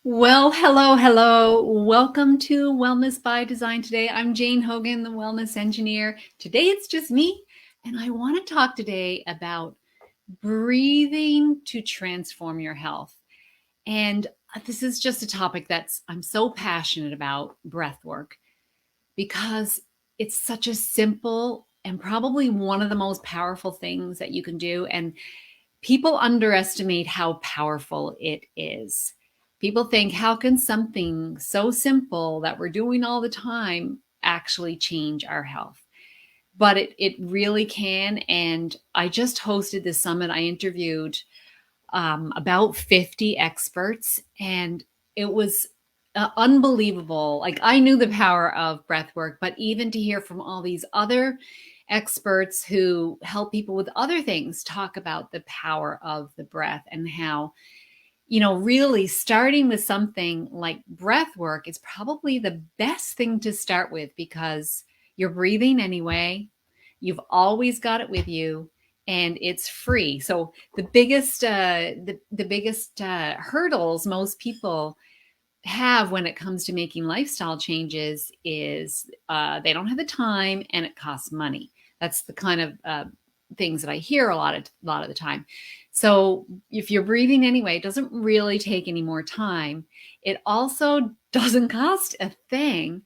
Well, hello. Welcome to Wellness by Design today. I'm Jane Hogan, the wellness engineer. Today it's just me, and I want to talk today about breathing to transform your health. And this is just a topic I'm so passionate about, breath work, because it's such a simple and probably one of the most powerful things that you can do. And people underestimate how powerful it is. People think, how can something so simple that we're doing all the time actually change our health? But it really can. And I just hosted this summit. I interviewed about 50 experts, and it was unbelievable. Like, I knew the power of breath work, but even to hear from all these other experts who help people with other things talk about the power of the breath and how, really starting with something like breath work is probably the best thing to start with, because you're breathing anyway. You've always got it with you, and it's free. So the biggest hurdles most people have when it comes to making lifestyle changes is they don't have the time and it costs money. That's the kind of things that I hear a lot of the time. So if you're breathing anyway, it doesn't really take any more time. It also doesn't cost a thing.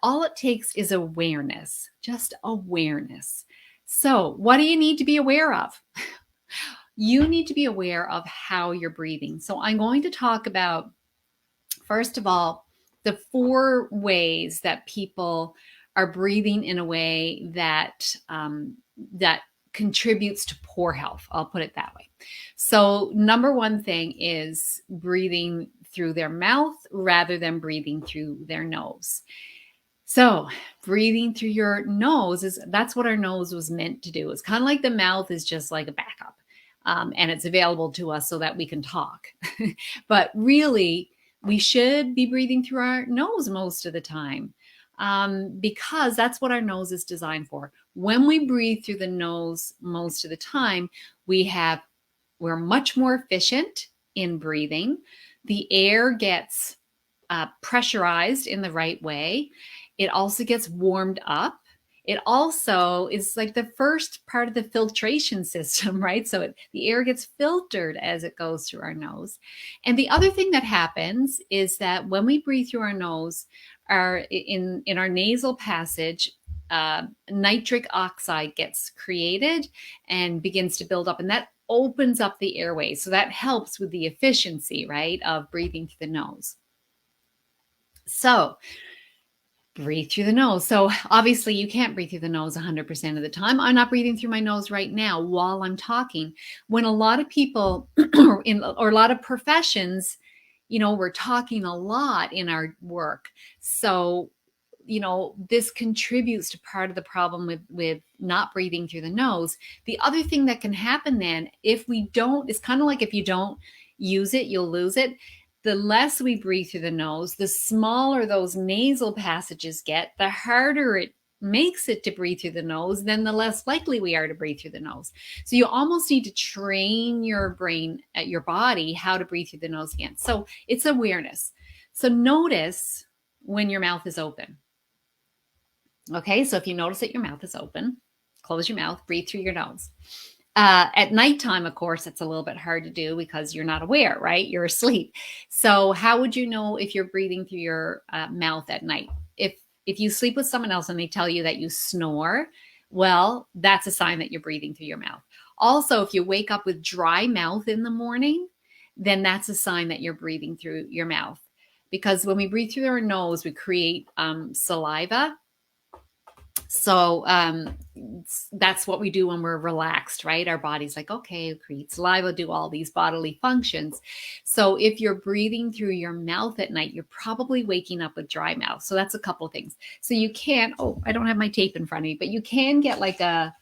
All it takes is awareness, just awareness. So what do you need to be aware of? You need to be aware of how you're breathing. So I'm going to talk about, first of all, the 4 ways that people are breathing in a way that contributes to poor health. I'll put it that way. So, number one thing is breathing through their mouth rather than breathing through their nose. So, breathing through your nose that's what our nose was meant to do. It's kind of like the mouth is just like a backup, and it's available to us so that we can talk. But really, we should be breathing through our nose most of the time, because that's what our nose is designed for. When we breathe through the nose most of the time, we're much more efficient in breathing. The air gets pressurized in the right way. It also gets warmed up. It also is like the first part of the filtration system, right? So the air gets filtered as it goes through our nose. And the other thing that happens is that when we breathe through our nose, in our nasal passage, nitric oxide gets created and begins to build up, and that opens up the airways. So that helps with the efficiency, right, of breathing through the nose. So breathe through the nose. So obviously you can't breathe through the nose 100% of the time. I'm not breathing through my nose right now while I'm talking. When a lot of people or a lot of professions, we're talking a lot in our work. So, this contributes to part of the problem with not breathing through the nose. The other thing that can happen then, if we don't, it's kind of like if you don't use it, you'll lose it. The less we breathe through the nose, the smaller those nasal passages get, the harder it makes it to breathe through the nose, then the less likely we are to breathe through the nose. So you almost need to train your brain, your body, how to breathe through the nose again. So it's awareness. So notice when your mouth is open. Okay, so if you notice that your mouth is open, close your mouth, breathe through your nose. At nighttime, of course, it's a little bit hard to do because you're not aware, right? You're asleep. So how would you know if you're breathing through your mouth at night? If you sleep with someone else and they tell you that you snore, well, that's a sign that you're breathing through your mouth. Also, if you wake up with dry mouth in the morning, then that's a sign that you're breathing through your mouth. Because when we breathe through our nose, we create saliva. So that's what we do when we're relaxed, right? Our body's like, okay, create saliva, do all these bodily functions. So if you're breathing through your mouth at night, you're probably waking up with dry mouth. So that's a couple of things. So you can, I don't have my tape in front of me, but you can get like a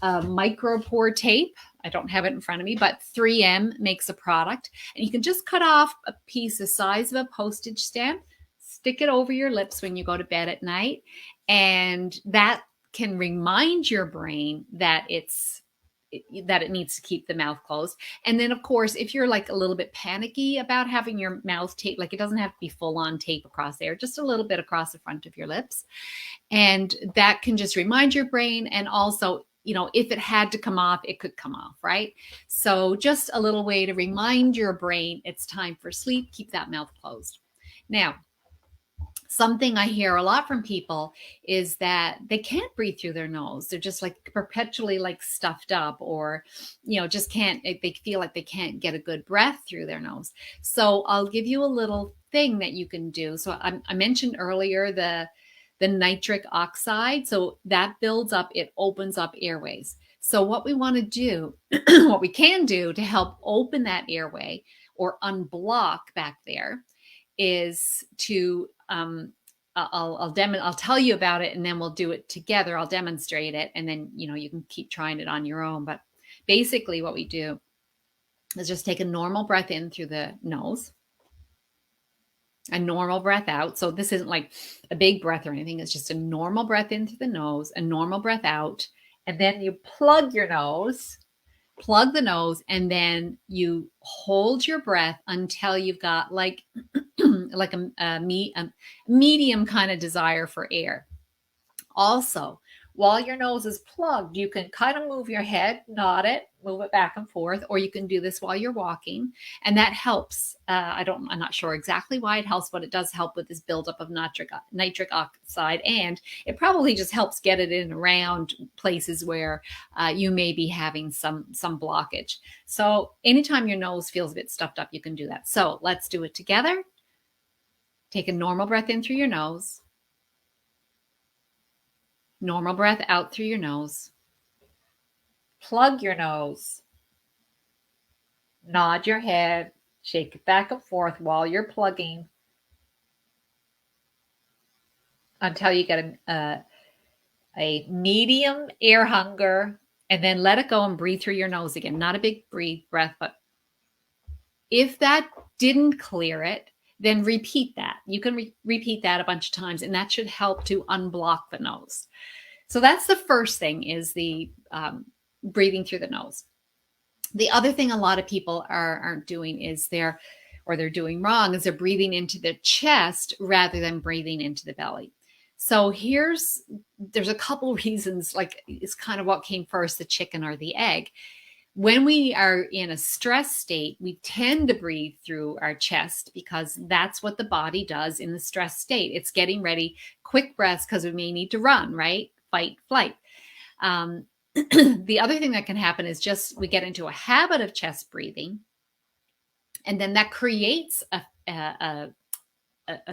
micropore tape. I don't have it in front of me, but 3M makes a product, and you can just cut off a piece the size of a postage stamp, stick it over your lips when you go to bed at night, and that can remind your brain that it's that it needs to keep the mouth closed. And then, of course, if you're like a little bit panicky about having your mouth tape, like it doesn't have to be full on tape across there, just a little bit across the front of your lips. And that can just remind your brain. And also, if it had to come off, it could come off, right? So just a little way to remind your brain it's time for sleep, keep that mouth closed. Now, something I hear a lot from people is that they can't breathe through their nose. They're just like perpetually like stuffed up, or, just can't, they feel like they can't get a good breath through their nose. So I'll give you a little thing that you can do. So I mentioned earlier the nitric oxide. So that builds up, it opens up airways. So what we want to do, what we can do to help open that airway or unblock back there is to, I'll tell you about it, and then we'll do it together. I'll demonstrate it, and then, you can keep trying it on your own. But basically what we do is just take a normal breath in through the nose, a normal breath out. So this isn't like a big breath or anything. It's just a normal breath in through the nose, a normal breath out. And then you plug the nose, and then you hold your breath until you've got like a medium kind of desire for air. Also, while your nose is plugged, you can kind of move your head, nod it, move it back and forth, or you can do this while you're walking. And that helps. I'm not sure exactly why it helps, but it does help with this buildup of nitric oxide. And it probably just helps get it in around places where you may be having some blockage. So anytime your nose feels a bit stuffed up, you can do that. So let's do it together. Take a normal breath in through your nose. Normal breath out through your nose. Plug your nose. Nod your head. Shake it back and forth while you're plugging until you get a medium air hunger, and then let it go and breathe through your nose again. Not a big breath, but if that didn't clear it, then repeat that. You can repeat that a bunch of times, and that should help to unblock the nose. So that's the first thing, is the breathing through the nose. The other thing a lot of people aren't doing is they're doing wrong is they're breathing into the chest rather than breathing into the belly. So there's a couple reasons, like it's kind of what came first, the chicken or the egg. When we are in a stress state, we tend to breathe through our chest because that's what the body does in the stress state. It's getting ready, quick breaths, because we may need to run, right? Fight, flight. The other thing that can happen is just we get into a habit of chest breathing, and then that creates a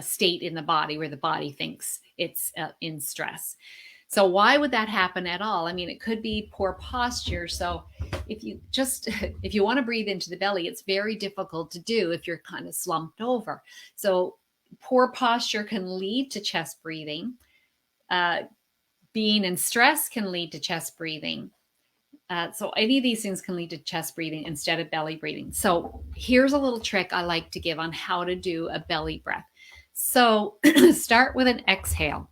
state in the body where the body thinks it's in stress. So why would that happen at all? I mean, it could be poor posture. So if you want to breathe into the belly, it's very difficult to do if you're kind of slumped over. So poor posture can lead to chest breathing. Being in stress can lead to chest breathing. So any of these things can lead to chest breathing instead of belly breathing. So here's a little trick I like to give on how to do a belly breath. So start with an exhale.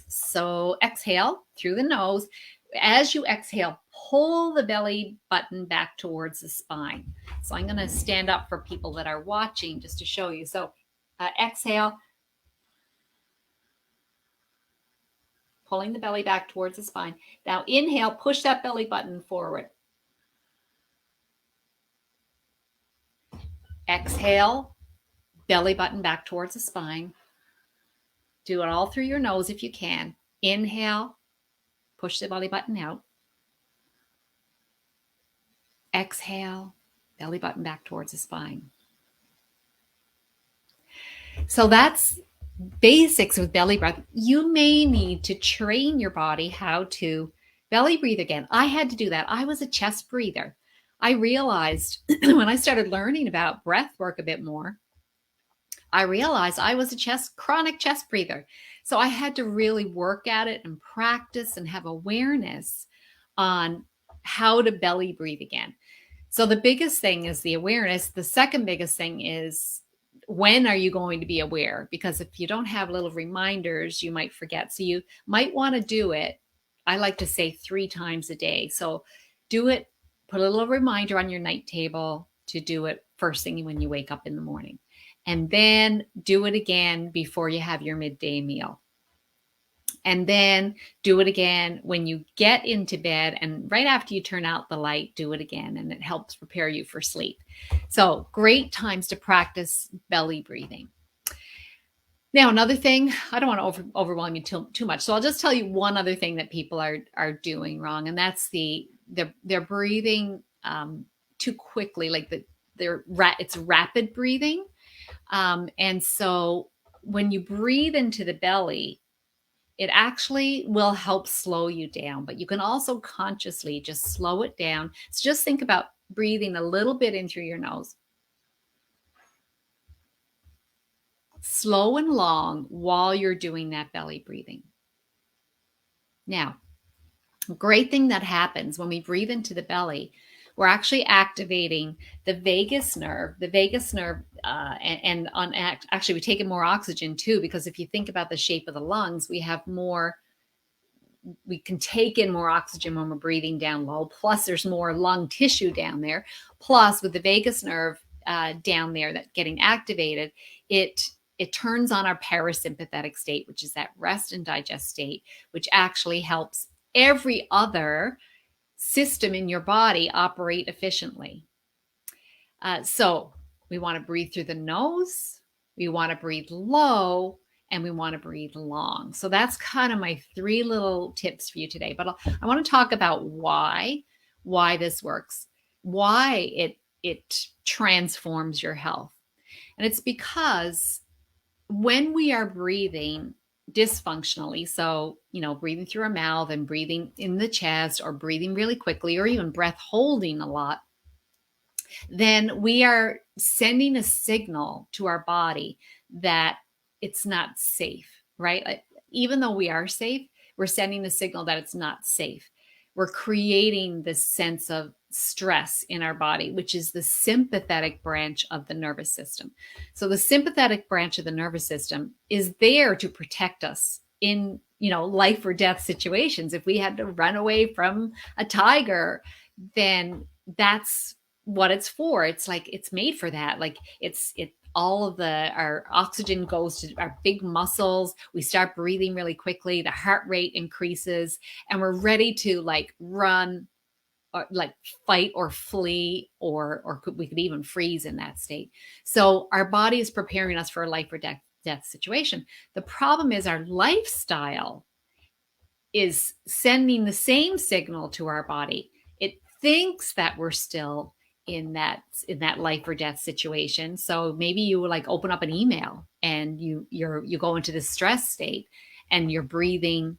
So exhale through the nose. As you exhale, pull the belly button back towards the spine. So I'm going to stand up for people that are watching just to show you. So exhale, pulling the belly back towards the spine. Now inhale, push that belly button forward. Exhale, belly button back towards the spine. Do it all through your nose if you can. Inhale, push the belly button out. Exhale, belly button back towards the spine. So that's basics with belly breath. You may need to train your body how to belly breathe again. I had to do that. I was a chest breather. I realized when I started learning about breath work a bit more, I realized I was a chronic chest breather. So I had to really work at it and practice and have awareness on how to belly breathe again. So the biggest thing is the awareness. The second biggest thing is, when are you going to be aware? Because if you don't have little reminders, you might forget. So you might want to do it. I like to say 3 times a day. So Do it, put a little reminder on your night table to do it first thing when you wake up in the morning. And then do it again before you have your midday meal. And then do it again when you get into bed, and right after you turn out the light, do it again, and it helps prepare you for sleep. So great times to practice belly breathing. Now, another thing, I don't want to overwhelm you too much, so I'll just tell you one other thing that people are doing wrong, and that's they're breathing too quickly, like it's rapid breathing, and so when you breathe into the belly, it actually will help slow you down, but you can also consciously just slow it down. So just think about breathing a little bit in through your nose, slow and long, while you're doing that belly breathing. Now, great thing that happens when we breathe into the belly, we're actually activating the vagus nerve. The vagus nerve, actually, we take in more oxygen too, because if you think about the shape of the lungs, we can take in more oxygen when we're breathing down low. Plus, there's more lung tissue down there. Plus, with the vagus nerve down there that getting activated, it turns on our parasympathetic state, which is that rest and digest state, which actually helps every other system in your body operate efficiently. So we want to breathe through the nose, we want to breathe low, and we want to breathe long. So that's kind of my 3 little tips for you today. But I want to talk about why this works, why it transforms your health. And it's because when we are breathing dysfunctionally, so, breathing through our mouth and breathing in the chest, or breathing really quickly, or even breath holding a lot, then we are sending a signal to our body that it's not safe, right? Like, even though we are safe, we're sending a signal that it's not safe. We're creating this sense of stress in our body, which is the sympathetic branch of the nervous system. So the sympathetic branch of the nervous system is there to protect us in, life or death situations. If we had to run away from a tiger, then that's what it's for. It's like it's made for that. Like all of our oxygen goes to our big muscles. We start breathing really quickly. The heart rate increases, and we're ready to run, or fight or flee, or we could even freeze in that state. So our body is preparing us for a life or death situation. The problem is our lifestyle is sending the same signal to our body. It thinks that we're still in that life or death situation. So maybe you open up an email and you go into this stress state, and you're breathing,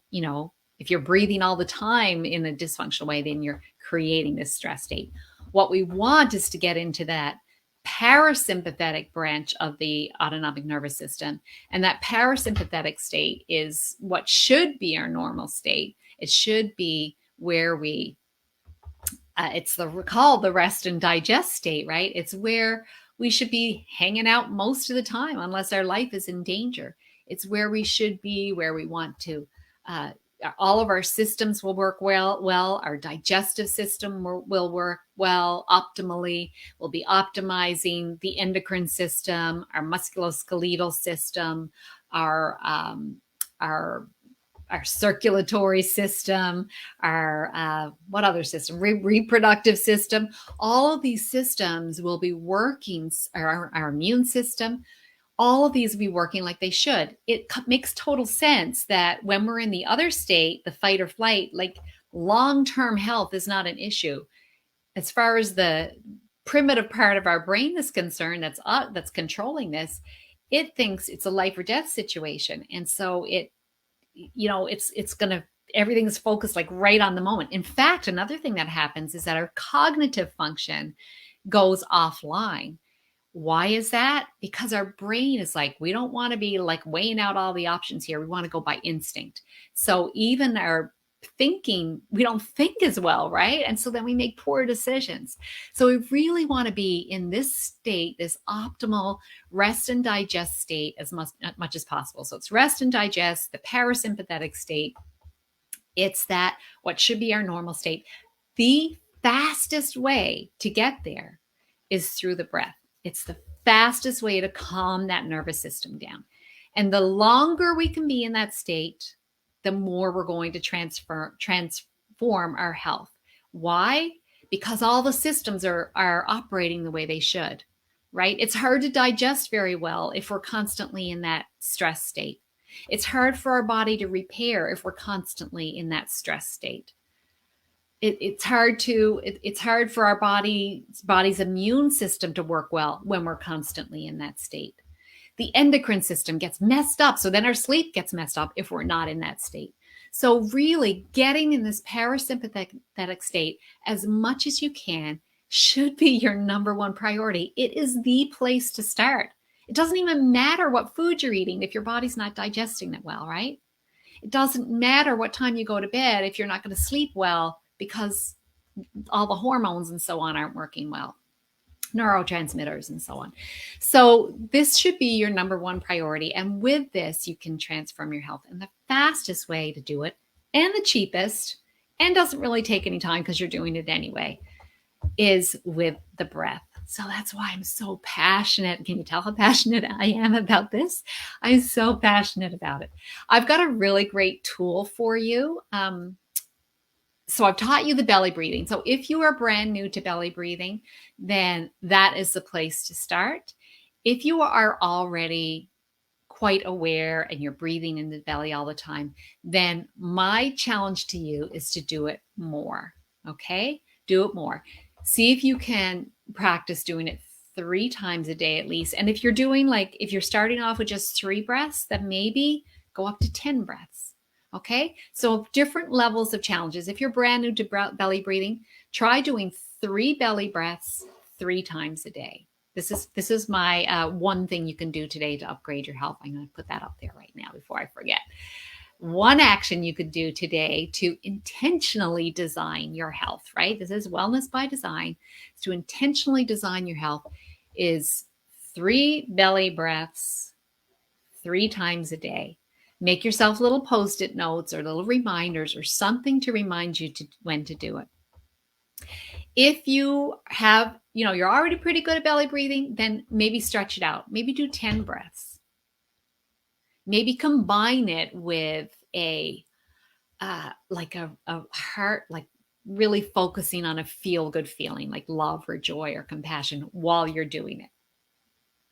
if you're breathing all the time in a dysfunctional way, then you're creating this stress state. What we want is to get into that parasympathetic branch of the autonomic nervous system. And that parasympathetic state is what should be our normal state. It should be where it's called the rest and digest state, right? It's where we should be hanging out most of the time, unless our life is in danger. It's where we should be, where we want to. All of our systems will work well. Our digestive system will work well, optimally. We'll be optimizing the endocrine system, our musculoskeletal system, our circulatory system, our what other system? Reproductive system. All of these systems will be working. Our immune system. All of these will be working like they should. It makes total sense that when we're in the other state, the fight or flight, long-term health is not an issue. As far as the primitive part of our brain is concerned, that's controlling this, it thinks it's a life or death situation. And so everything's focused right on the moment. In fact, another thing that happens is that our cognitive function goes offline. Why is that? Because our brain is we don't want to be weighing out all the options here. We want to go by instinct. So even our thinking, we don't think as well, right? And so then we make poor decisions. So we really want to be in this state, this optimal rest and digest state as much as possible. So it's rest and digest, the parasympathetic state. It's that what should be our normal state. The fastest way to get there is through the breath. It's the fastest way to calm that nervous system down. And the longer we can be in that state, the more we're going to transform our health. Why? Because all the systems are operating the way they should, right? It's hard to digest very well if we're constantly in that stress state. It's hard for our body to repair if we're constantly in that stress state. It's hard for our body's immune system to work well when we're constantly in that state. The endocrine system gets messed up, so then our sleep gets messed up if we're not in that state. So really getting in this parasympathetic state as much as you can should be your number one priority. It is the place to start. It doesn't even matter what food you're eating if your body's not digesting it well, right? It doesn't matter what time you go to bed if you're not going to sleep well because all the hormones and so on aren't working well, neurotransmitters and so on. So this should be your number one priority. And with this, you can transform your health. And the fastest way to do it, and the cheapest, and doesn't really take any time because you're doing it anyway, is with the breath. So that's why I'm so passionate. Can you tell how passionate I am about this? I'm so passionate about it. I've got a really great tool for you. So I've taught you the belly breathing. So if you are brand new to belly breathing, then that is the place to start. If you are already quite aware and you're breathing in the belly all the time, then my challenge to you is to do it more. Okay? Do it more. See if you can practice doing it 3 times a day at least. And if you're starting off with just 3 breaths, then maybe go up to 10 breaths. Okay, so different levels of challenges. If you're brand new to belly breathing, try doing 3 belly breaths 3 times a day. This is my one thing you can do today to upgrade your health. I'm going to put that up there right now before I forget. One action you could do today to intentionally design your health, right? This is wellness by design. To intentionally design your health is 3 belly breaths 3 times a day. Make yourself little Post-it notes or little reminders or something to remind you when to do it. If you have, you're already pretty good at belly breathing, then maybe stretch it out. Maybe do 10 breaths. Maybe combine it with a heart, like really focusing on a feel-good feeling, like love or joy or compassion while you're doing it.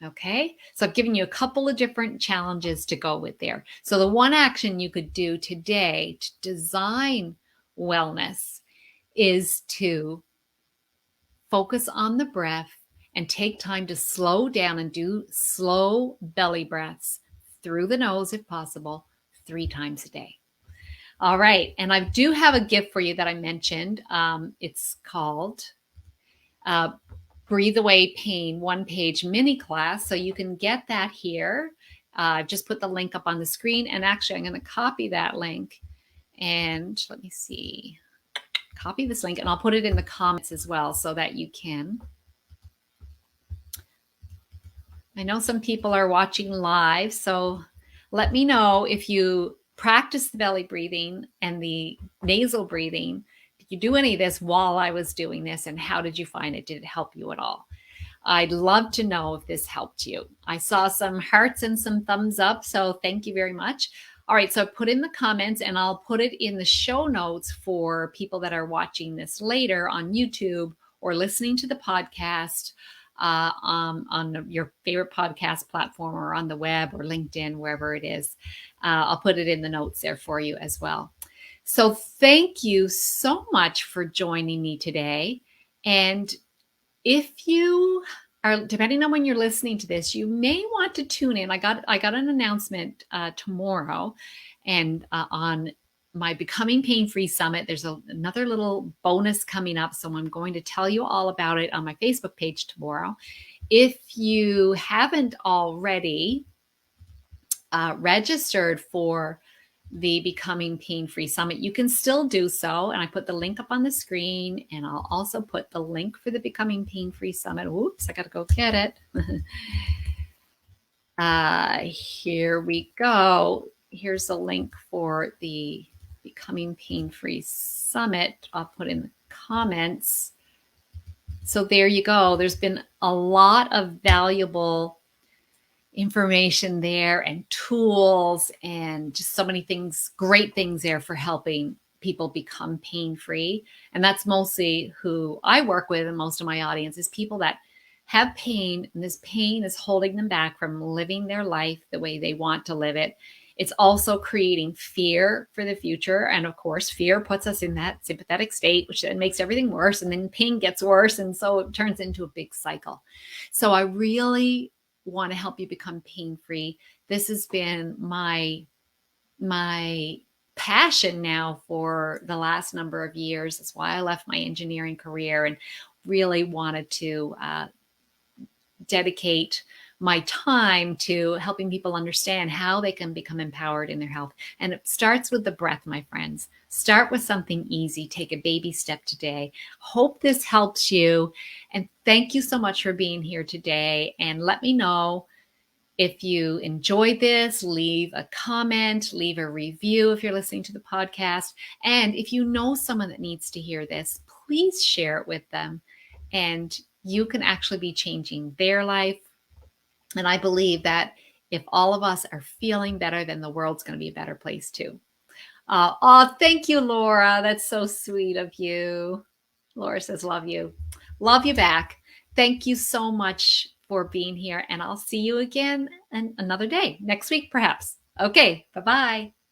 Okay, so I've given you a couple of different challenges to go with there. So the one action you could do today to design wellness is to focus on the breath and take time to slow down and do slow belly breaths through the nose, if possible, 3 times a day. All right, and I do have a gift for you that I mentioned. It's called Breathe Away Pain 1-page mini class. So you can get that here. I've just put the link up on the screen. And actually, I'm going to copy that link. And let me see. Copy this link. And I'll put it in the comments as well so that you can. I know some people are watching live. So let me know if you practice the belly breathing and the nasal breathing. Did you do any of this while I was doing this, and how did you find it? Did it help you at all? I'd love to know if this helped you. I saw some hearts and some thumbs up, so thank you very much. All right, so put in the comments, and I'll put it in the show notes for people that are watching this later on YouTube or listening to the podcast on your favorite podcast platform or on the web or LinkedIn, wherever it is. I'll put it in the notes there for you as well. So thank you so much for joining me today. And if you are, depending on when you're listening to this, you may want to tune in. I got an announcement tomorrow, and on my Becoming Pain-Free Summit, there's another little bonus coming up. So I'm going to tell you all about it on my Facebook page tomorrow. If you haven't already registered for the Becoming Pain-Free Summit, you can still do so. And I put the link up on the screen, and I'll also put the link for the Becoming Pain-Free Summit. Oops, I got to go get it. Here we go. Here's the link for the Becoming Pain-Free Summit. I'll put in the comments. So there you go. There's been a lot of valuable information there and tools and just so many things, great things there for helping people become pain-free. And that's mostly who I work with, and most of my audience is people that have pain, and this pain is holding them back from living their life the way they want to live it. It's also creating fear for the future. And of course, fear puts us in that sympathetic state, which then makes everything worse. And then pain gets worse. And so it turns into a big cycle. So I really want to help you become pain-free. This has been my passion now for the last number of years. That's why I left my engineering career and really wanted to dedicate my time to helping people understand how they can become empowered in their health. And it starts with the breath, my friends. Start with something easy. Take a baby step today. Hope this helps you. And thank you so much for being here today. And let me know if you enjoyed this. Leave a comment, leave a review if you're listening to the podcast. And if you know someone that needs to hear this, please share it with them. And you can actually be changing their life. And I believe that if all of us are feeling better, then the world's going to be a better place too. Thank you, Laura. That's so sweet of you. Laura says, love you. Love you back. Thank you so much for being here. And I'll see you again another day, next week, perhaps. Okay, bye-bye.